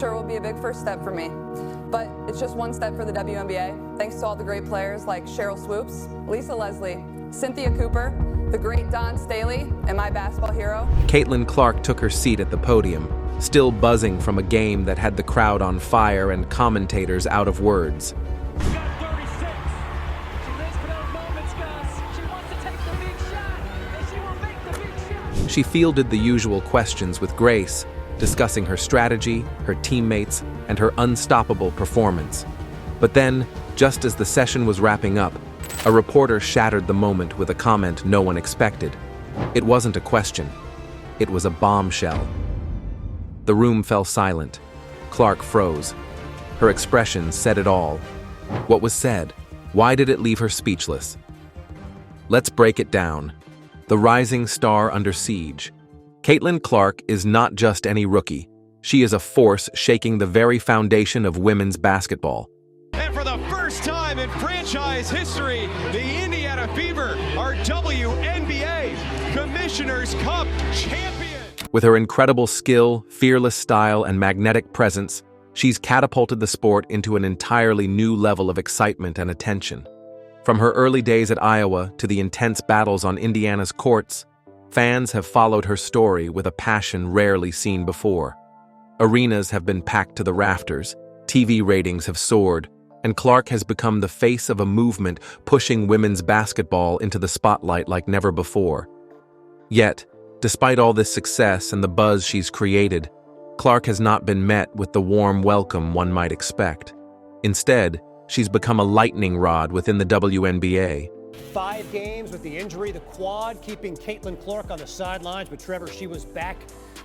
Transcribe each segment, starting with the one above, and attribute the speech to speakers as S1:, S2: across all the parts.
S1: Sure will be a big first step for me, but it's just one step for the WNBA. Thanks to all the great players like Cheryl Swoops, Lisa Leslie, Cynthia Cooper, the great Dawn Staley, and my basketball hero.
S2: Caitlin Clark took her seat at the podium, still buzzing from a game that had the crowd on fire and commentators out of words.
S3: She's got 36. She lives for those moments, Gus. She wants to take the big shot, and she will make the big shot.
S2: She fielded the usual questions with grace, discussing her strategy, her teammates, and her unstoppable performance. But then, just as the session was wrapping up, a reporter shattered the moment with a comment no one expected. It wasn't a question. It was a bombshell. The room fell silent. Clark froze. Her expression said it all. What was said? Why did it leave her speechless? Let's break it down. The rising star under siege. Caitlin Clark is not just any rookie. She is a force shaking the very foundation of women's basketball.
S4: And for the first time in franchise history, the Indiana Fever are WNBA Commissioner's Cup champion.
S2: With her incredible skill, fearless style, and magnetic presence, she's catapulted the sport into an entirely new level of excitement and attention. From her early days at Iowa to the intense battles on Indiana's courts, fans have followed her story with a passion rarely seen before. Arenas have been packed to the rafters, TV ratings have soared, and Clark has become the face of a movement pushing women's basketball into the spotlight like never before. Yet, despite all this success and the buzz she's created, Clark has not been met with the warm welcome one might expect. Instead, she's become a lightning rod within the WNBA.
S5: 5 games with the injury, the quad, keeping Caitlin Clark on the sidelines. But Trevor, she was back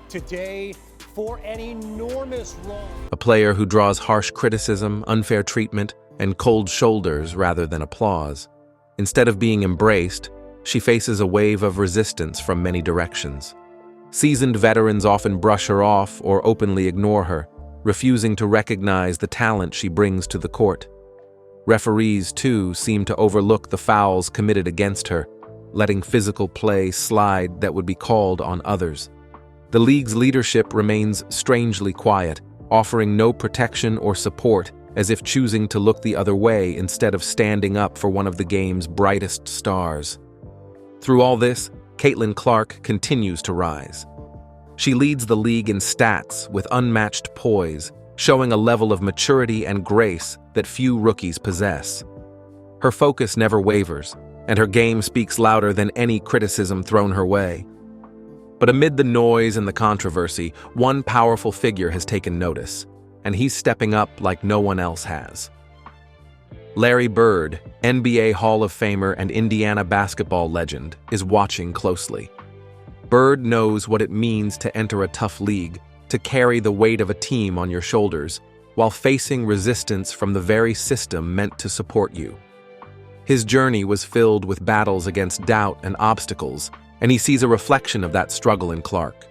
S5: today for an enormous run.
S2: A player who draws harsh criticism, unfair treatment, and cold shoulders rather than applause. Instead of being embraced, she faces a wave of resistance from many directions. Seasoned veterans often brush her off or openly ignore her, refusing to recognize the talent she brings to the court. Referees, too, seem to overlook the fouls committed against her, letting physical play slide that would be called on others. The league's leadership remains strangely quiet, offering no protection or support, as if choosing to look the other way instead of standing up for one of the game's brightest stars. Through all this, Caitlin Clark continues to rise. She leads the league in stats with unmatched poise, showing a level of maturity and grace that few rookies possess. Her focus never wavers, and her game speaks louder than any criticism thrown her way. But amid the noise and the controversy, one powerful figure has taken notice, and he's stepping up like no one else has. Larry Bird, NBA Hall of Famer and Indiana basketball legend, is watching closely. Bird knows what it means to enter a tough league, to carry the weight of a team on your shoulders, while facing resistance from the very system meant to support you. His journey was filled with battles against doubt and obstacles, and he sees a reflection of that struggle in Clark.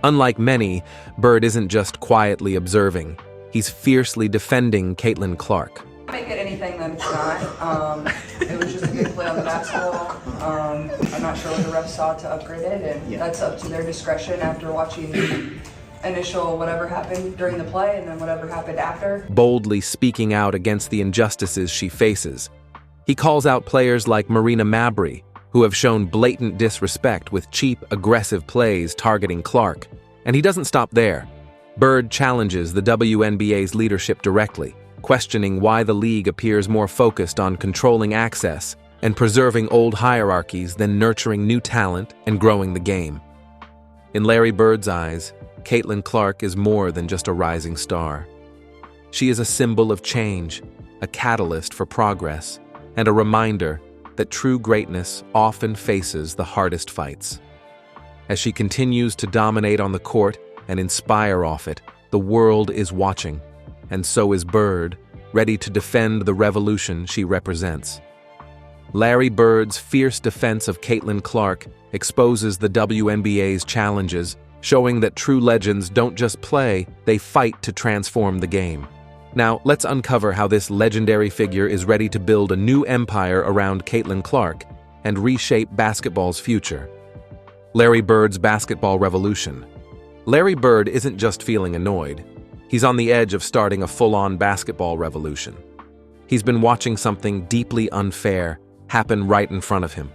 S2: Unlike many, Bird isn't just quietly observing. He's fiercely defending Caitlin Clark.
S1: Make it anything that it's not. It was just a good play on the basketball. I'm not sure what the refs saw to upgrade it, and that's up to their discretion after watching the initial whatever happened during the play and then whatever happened after.
S2: Boldly speaking out against the injustices she faces. He calls out players like Marina, who have shown blatant disrespect with cheap, aggressive plays targeting Clark. And he doesn't stop there. Bird challenges the WNBA's leadership directly, questioning why the league appears more focused on controlling access and preserving old hierarchies than nurturing new talent and growing the game. In Larry Bird's eyes, Caitlin Clark is more than just a rising star. She is a symbol of change, a catalyst for progress, and a reminder that true greatness often faces the hardest fights. As she continues to dominate on the court and inspire off it, the world is watching, and so is Bird, ready to defend the revolution she represents. Larry Bird's fierce defense of Caitlin Clark exposes the WNBA's challenges, showing that true legends don't just play, they fight to transform the game. Now, let's uncover how this legendary figure is ready to build a new empire around Caitlin Clark and reshape basketball's future. Larry Bird's basketball revolution. Larry Bird isn't just feeling annoyed. He's on the edge of starting a full-on basketball revolution. He's been watching something deeply unfair happen right in front of him.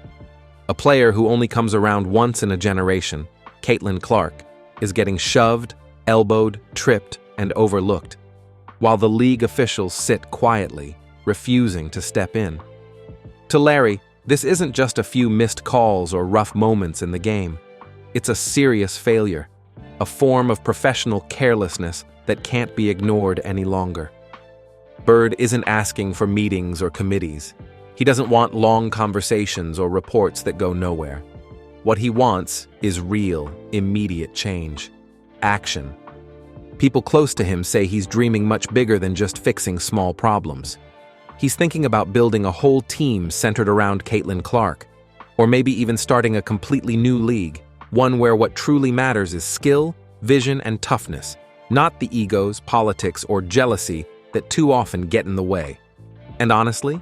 S2: A player who only comes around once in a generation, Caitlin Clark, is getting shoved, elbowed, tripped, and overlooked, while the league officials sit quietly, refusing to step in. To Larry, this isn't just a few missed calls or rough moments in the game. It's a serious failure, a form of professional carelessness that can't be ignored any longer. Bird isn't asking for meetings or committees. He doesn't want long conversations or reports that go nowhere. What he wants is real, immediate change. Action. People close to him say he's dreaming much bigger than just fixing small problems. He's thinking about building a whole team centered around Caitlin Clark, or maybe even starting a completely new league, one where what truly matters is skill, vision, and toughness, not the egos, politics, or jealousy that too often get in the way. And honestly,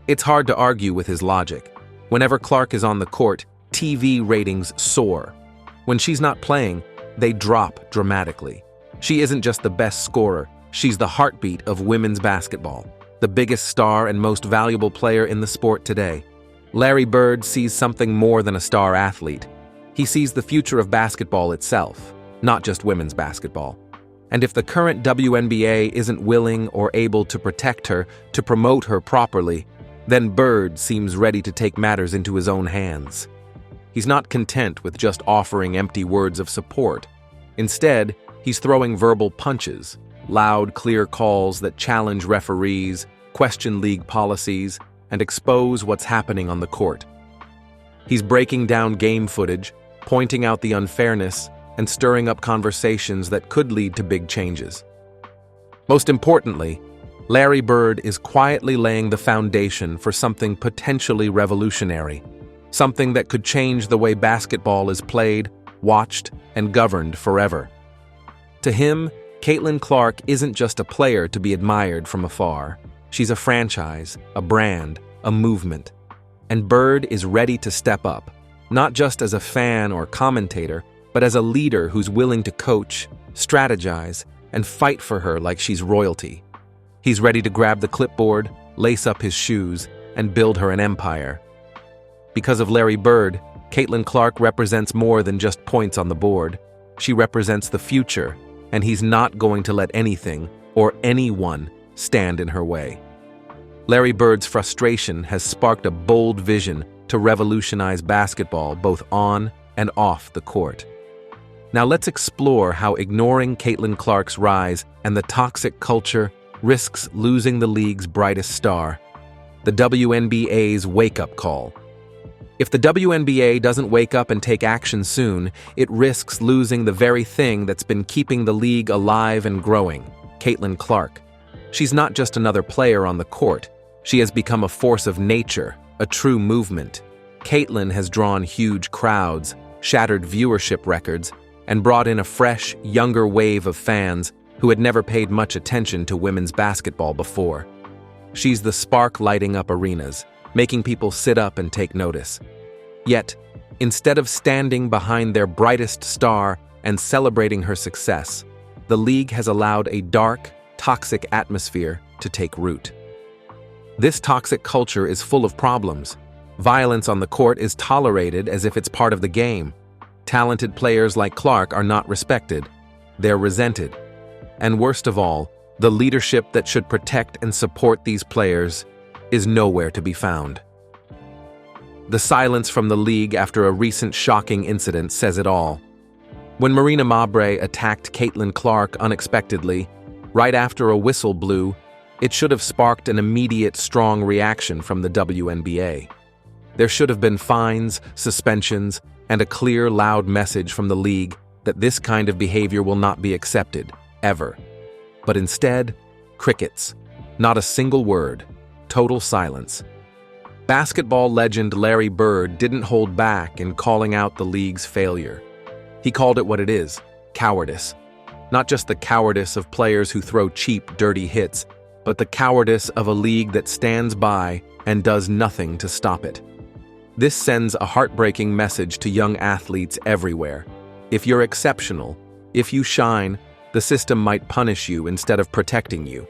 S2: it's hard to argue with his logic. Whenever Clark is on the court, TV ratings soar. When she's not playing, they drop dramatically. She isn't just the best scorer, she's the heartbeat of women's basketball, the biggest star and most valuable player in the sport today. Larry Bird sees something more than a star athlete. He sees the future of basketball itself, not just women's basketball. And if the current WNBA isn't willing or able to protect her, to promote her properly, then Bird seems ready to take matters into his own hands. He's not content with just offering empty words of support. Instead, he's throwing verbal punches, loud, clear calls that challenge referees, question league policies, and expose what's happening on the court. He's breaking down game footage, pointing out the unfairness, and stirring up conversations that could lead to big changes. Most importantly, Larry Bird is quietly laying the foundation for something potentially revolutionary, something that could change the way basketball is played, watched, and governed forever. To him, Caitlin Clark isn't just a player to be admired from afar. She's a franchise, a brand, a movement. And Bird is ready to step up, not just as a fan or commentator, but as a leader who's willing to coach, strategize, and fight for her like she's royalty. He's ready to grab the clipboard, lace up his shoes, and build her an empire. Because of Larry Bird, Caitlin Clark represents more than just points on the board. She represents the future, and he's not going to let anything or anyone stand in her way. Larry Bird's frustration has sparked a bold vision to revolutionize basketball both on and off the court. Now let's explore how ignoring Caitlin Clark's rise and the toxic culture risks losing the league's brightest star, the WNBA's wake-up call. If the WNBA doesn't wake up and take action soon, it risks losing the very thing that's been keeping the league alive and growing, Caitlin Clark. She's not just another player on the court. She has become a force of nature, a true movement. Caitlin has drawn huge crowds, shattered viewership records, and brought in a fresh, younger wave of fans who had never paid much attention to women's basketball before. She's the spark lighting up arenas, making people sit up and take notice. Yet, instead of standing behind their brightest star and celebrating her success, the league has allowed a dark, toxic atmosphere to take root. This toxic culture is full of problems. Violence on the court is tolerated as if it's part of the game. Talented players like Clark are not respected. They're resented. And worst of all, the leadership that should protect and support these players is nowhere to be found. The silence from the league after a recent shocking incident says it all. When Marina attacked Caitlin Clark unexpectedly, right after a whistle blew, it should have sparked an immediate strong reaction from the WNBA. There should have been fines, suspensions, and a clear, loud message from the league that this kind of behavior will not be accepted, ever. But instead, crickets. Not a single word. Total silence. Basketball legend Larry Bird didn't hold back in calling out the league's failure. He called it what it is, cowardice. Not just the cowardice of players who throw cheap, dirty hits, but the cowardice of a league that stands by and does nothing to stop it. This sends a heartbreaking message to young athletes everywhere. If you're exceptional, if you shine, the system might punish you instead of protecting you.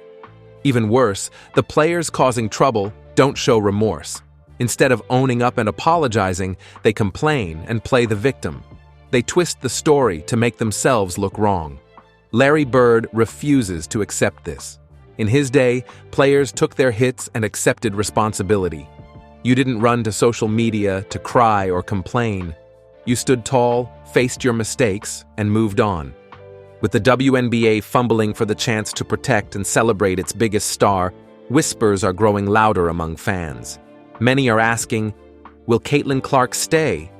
S2: Even worse, the players causing trouble don't show remorse. Instead of owning up and apologizing, they complain and play the victim. They twist the story to make themselves look wrong. Larry Bird refuses to accept this. In his day, players took their hits and accepted responsibility. You didn't run to social media to cry or complain. You stood tall, faced your mistakes, and moved on. With the WNBA fumbling for the chance to protect and celebrate its biggest star, whispers are growing louder among fans. Many are asking, will Caitlin Clark stay?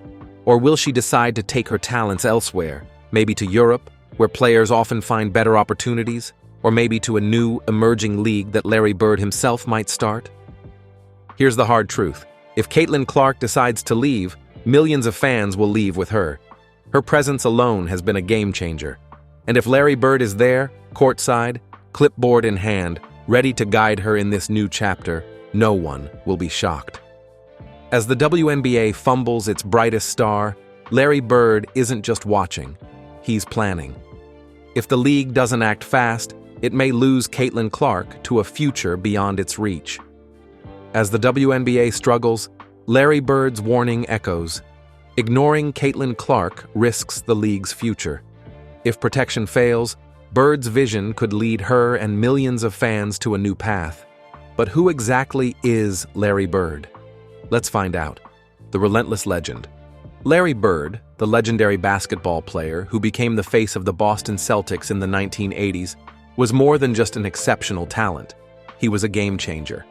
S2: Or will she decide to take her talents elsewhere, maybe to Europe, where players often find better opportunities, or maybe to a new, emerging league that Larry Bird himself might start? Here's the hard truth. If Caitlin Clark decides to leave, millions of fans will leave with her. Her presence alone has been a game changer. And if Larry Bird is there, courtside, clipboard in hand, ready to guide her in this new chapter, no one will be shocked. As the WNBA fumbles its brightest star, Larry Bird isn't just watching, he's planning. If the league doesn't act fast, it may lose Caitlin Clark to a future beyond its reach. As the WNBA struggles, Larry Bird's warning echoes. Ignoring Caitlin Clark risks the league's future. If protection fails, Bird's vision could lead her and millions of fans to a new path. But who exactly is Larry Bird? Let's find out. The relentless legend. Larry Bird, the legendary basketball player who became the face of the Boston Celtics in the 1980s, was more than just an exceptional talent. He was a game changer.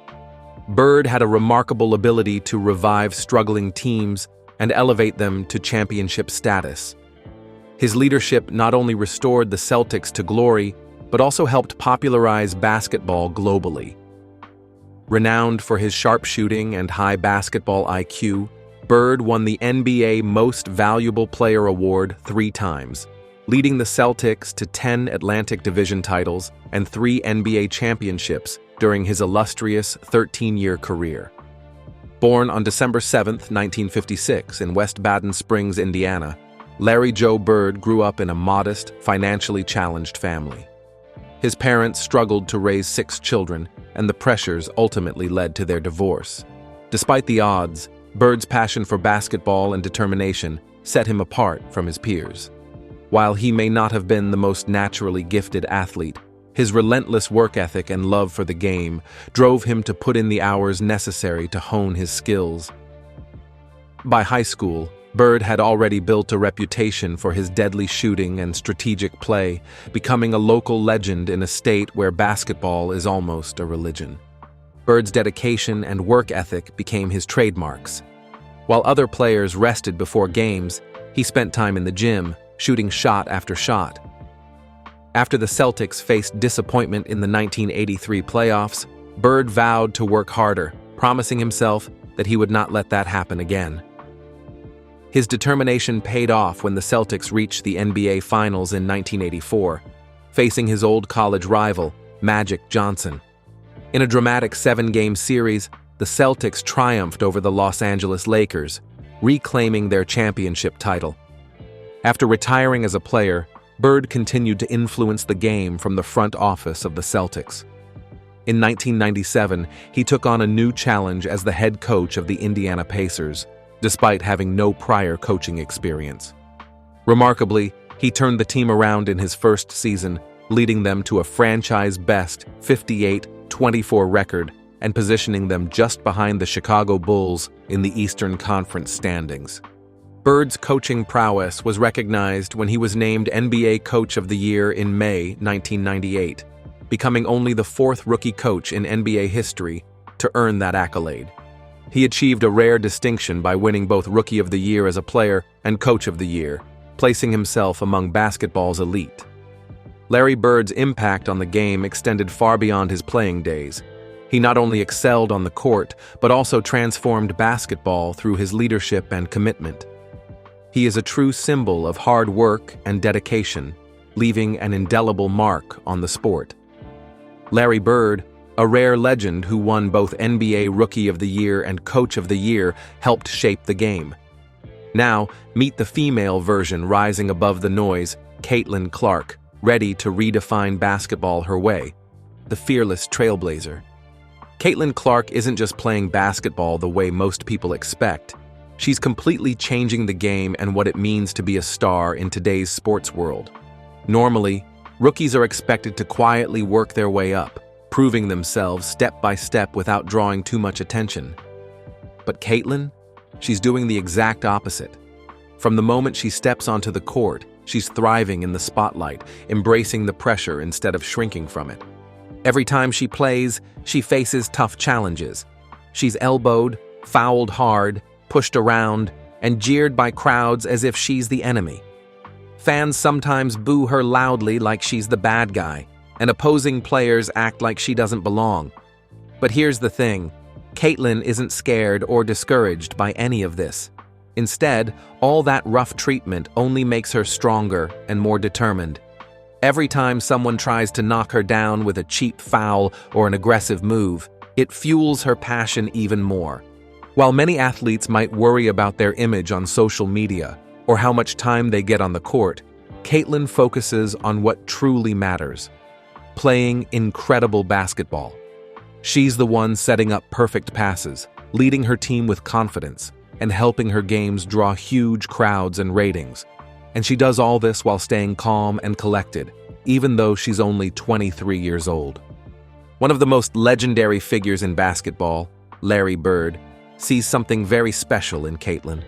S2: Bird had a remarkable ability to revive struggling teams and elevate them to championship status. His leadership not only restored the Celtics to glory, but also helped popularize basketball globally. Renowned for his sharpshooting and high basketball IQ, Bird won the NBA Most Valuable Player award 3 times, leading the Celtics to 10 Atlantic Division titles and 3 NBA championships during his illustrious 13-year career. Born on December 7, 1956 in West Baden Springs, Indiana, Larry Joe Bird grew up in a modest, financially challenged family. His parents struggled to raise 6 children, and the pressures ultimately led to their divorce. Despite the odds, Bird's passion for basketball and determination set him apart from his peers. While he may not have been the most naturally gifted athlete, his relentless work ethic and love for the game drove him to put in the hours necessary to hone his skills. By high school, Bird had already built a reputation for his deadly shooting and strategic play, becoming a local legend in a state where basketball is almost a religion. Bird's dedication and work ethic became his trademarks. While other players rested before games, he spent time in the gym, shooting shot after shot. After the Celtics faced disappointment in the 1983 playoffs, Bird vowed to work harder, promising himself that he would not let that happen again. His determination paid off when the Celtics reached the NBA Finals in 1984, facing his old college rival, Magic Johnson. In a dramatic 7-game series, the Celtics triumphed over the Los Angeles Lakers, reclaiming their championship title. After retiring as a player, Bird continued to influence the game from the front office of the Celtics. In 1997, he took on a new challenge as the head coach of the Indiana Pacers, despite having no prior coaching experience. Remarkably, he turned the team around in his first season, leading them to a franchise-best 58-24 record and positioning them just behind the Chicago Bulls in the Eastern Conference standings. Bird's coaching prowess was recognized when he was named NBA Coach of the Year in May 1998, becoming only the 4th rookie coach in NBA history to earn that accolade. He achieved a rare distinction by winning both Rookie of the Year as a player and Coach of the Year, placing himself among basketball's elite. Larry Bird's impact on the game extended far beyond his playing days. He not only excelled on the court, but also transformed basketball through his leadership and commitment. He is a true symbol of hard work and dedication, leaving an indelible mark on the sport. Larry Bird, a rare legend who won both NBA Rookie of the Year and Coach of the Year, helped shape the game. Now, meet the female version rising above the noise, Caitlin Clark, ready to redefine basketball her way, the fearless trailblazer. Caitlin Clark isn't just playing basketball the way most people expect. She's completely changing the game and what it means to be a star in today's sports world. Normally, rookies are expected to quietly work their way up, proving themselves step by step without drawing too much attention. But Caitlin, she's doing the exact opposite. From the moment she steps onto the court, she's thriving in the spotlight, embracing the pressure instead of shrinking from it. Every time she plays, she faces tough challenges. She's elbowed, fouled hard, pushed around, and jeered by crowds as if she's the enemy. Fans sometimes boo her loudly like she's the bad guy, and opposing players act like she doesn't belong. But here's the thing, Caitlin isn't scared or discouraged by any of this. Instead, all that rough treatment only makes her stronger and more determined. Every time someone tries to knock her down with a cheap foul or an aggressive move, it fuels her passion even more. While many athletes might worry about their image on social media or how much time they get on the court, Caitlin focuses on what truly matters: playing incredible basketball. She's the one setting up perfect passes, leading her team with confidence, and helping her games draw huge crowds and ratings. And she does all this while staying calm and collected, even though she's only 23 years old. One of the most legendary figures in basketball, Larry Bird, sees something very special in Caitlin.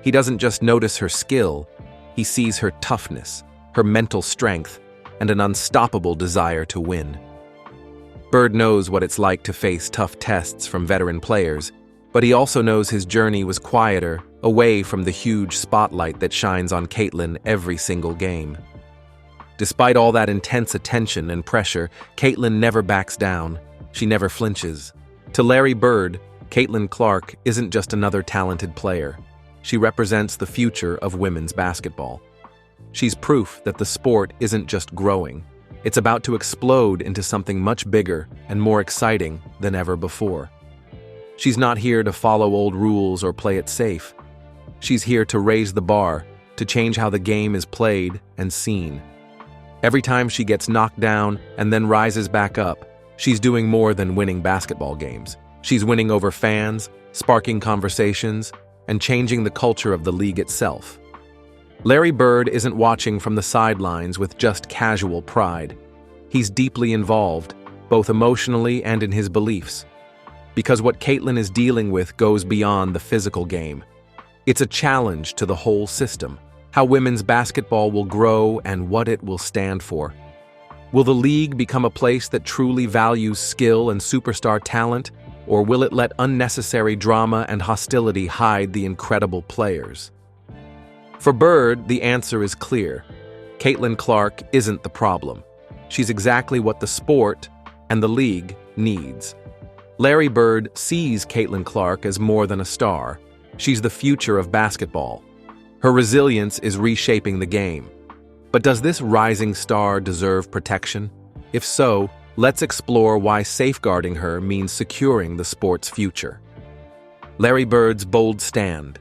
S2: He doesn't just notice her skill, he sees her toughness, her mental strength, and an unstoppable desire to win. Bird knows what it's like to face tough tests from veteran players, but he also knows his journey was quieter, away from the huge spotlight that shines on Caitlin every single game. Despite all that intense attention and pressure, Caitlin never backs down. She never flinches. To Larry Bird, Caitlin Clark isn't just another talented player. She represents the future of women's basketball. She's proof that the sport isn't just growing. It's about to explode into something much bigger and more exciting than ever before. She's not here to follow old rules or play it safe. She's here to raise the bar, to change how the game is played and seen. Every time she gets knocked down and then rises back up, she's doing more than winning basketball games. She's winning over fans, sparking conversations, and changing the culture of the league itself. Larry Bird isn't watching from the sidelines with just casual pride. He's deeply involved, both emotionally and in his beliefs. Because what Caitlin is dealing with goes beyond the physical game. It's a challenge to the whole system, how women's basketball will grow and what it will stand for. Will the league become a place that truly values skill and superstar talent, or will it let unnecessary drama and hostility hide the incredible players? For Bird, the answer is clear. Caitlin Clark isn't the problem. She's exactly what the sport and the league needs. Larry Bird sees Caitlin Clark as more than a star. She's the future of basketball. Her resilience is reshaping the game. But does this rising star deserve protection? If so, let's explore why safeguarding her means securing the sport's future. Larry Bird's bold stand.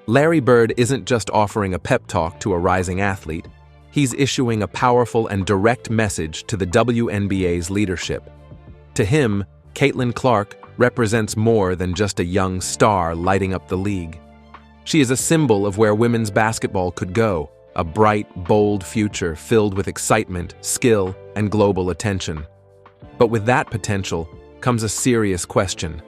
S2: Larry Bird isn't just offering a pep talk to a rising athlete. He's issuing a powerful and direct message to the WNBA's leadership. To him, Caitlin Clark represents more than just a young star lighting up the league. She is a symbol of where women's basketball could go, a bright, bold future filled with excitement, skill, and global attention. But with that potential comes a serious question.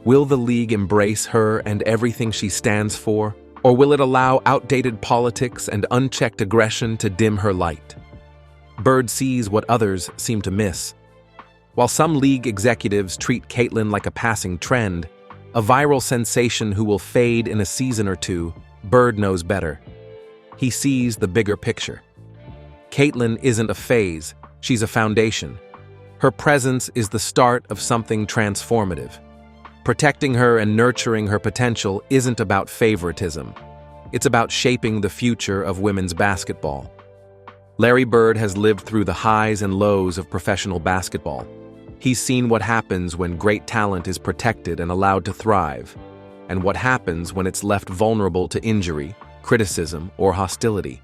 S2: Will the league embrace her and everything she stands for, or will it allow outdated politics and unchecked aggression to dim her light? Bird sees what others seem to miss. While some league executives treat Caitlin like a passing trend, a viral sensation who will fade in a season or two, Bird knows better. He sees the bigger picture. Caitlin isn't a phase, she's a foundation. Her presence is the start of something transformative. Protecting her and nurturing her potential isn't about favoritism. It's about shaping the future of women's basketball. Larry Bird has lived through the highs and lows of professional basketball. He's seen what happens when great talent is protected and allowed to thrive, and what happens when it's left vulnerable to injury, criticism, or hostility.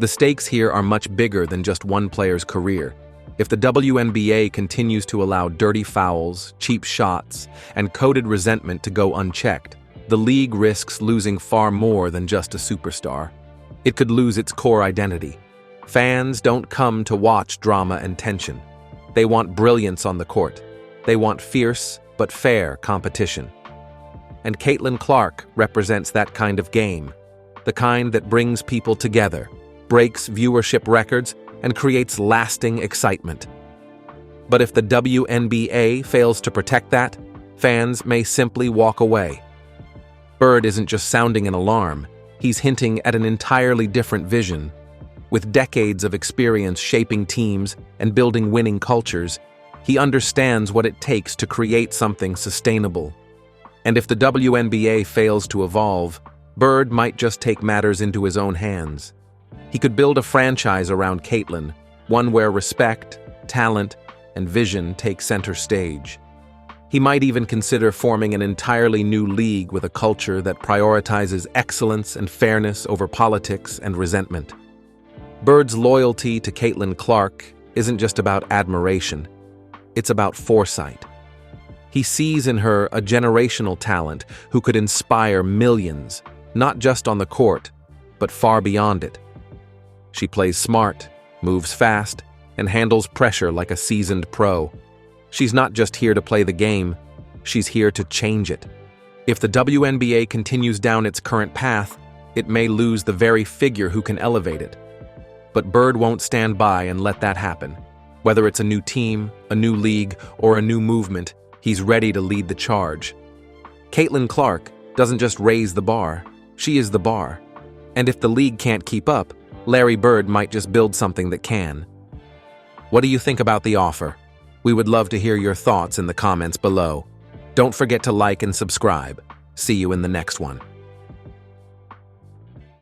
S2: The stakes here are much bigger than just one player's career. If the WNBA continues to allow dirty fouls, cheap shots, and coded resentment to go unchecked, the league risks losing far more than just a superstar. It could lose its core identity. Fans don't come to watch drama and tension. They want brilliance on the court. They want fierce but fair competition. And Caitlin Clark represents that kind of game, the kind that brings people together, breaks viewership records, and creates lasting excitement. But if the WNBA fails to protect that, fans may simply walk away. Bird isn't just sounding an alarm, he's hinting at an entirely different vision. With decades of experience shaping teams and building winning cultures, he understands what it takes to create something sustainable. And if the WNBA fails to evolve, Bird might just take matters into his own hands. He could build a franchise around Caitlin, one where respect, talent, and vision take center stage. He might even consider forming an entirely new league with a culture that prioritizes excellence and fairness over politics and resentment. Bird's loyalty to Caitlin Clark isn't just about admiration, it's about foresight. He sees in her a generational talent who could inspire millions, not just on the court, but far beyond it. She plays smart, moves fast, and handles pressure like a seasoned pro. She's not just here to play the game, she's here to change it. If the WNBA continues down its current path, it may lose the very figure who can elevate it. But Bird won't stand by and let that happen. Whether it's a new team, a new league, or a new movement, he's ready to lead the charge. Caitlin Clark doesn't just raise the bar, she is the bar. And if the league can't keep up, Larry Bird might just build something that can. What do you think about the offer? We would love to hear your thoughts in the comments below. Don't forget to like and subscribe. See you in the next one.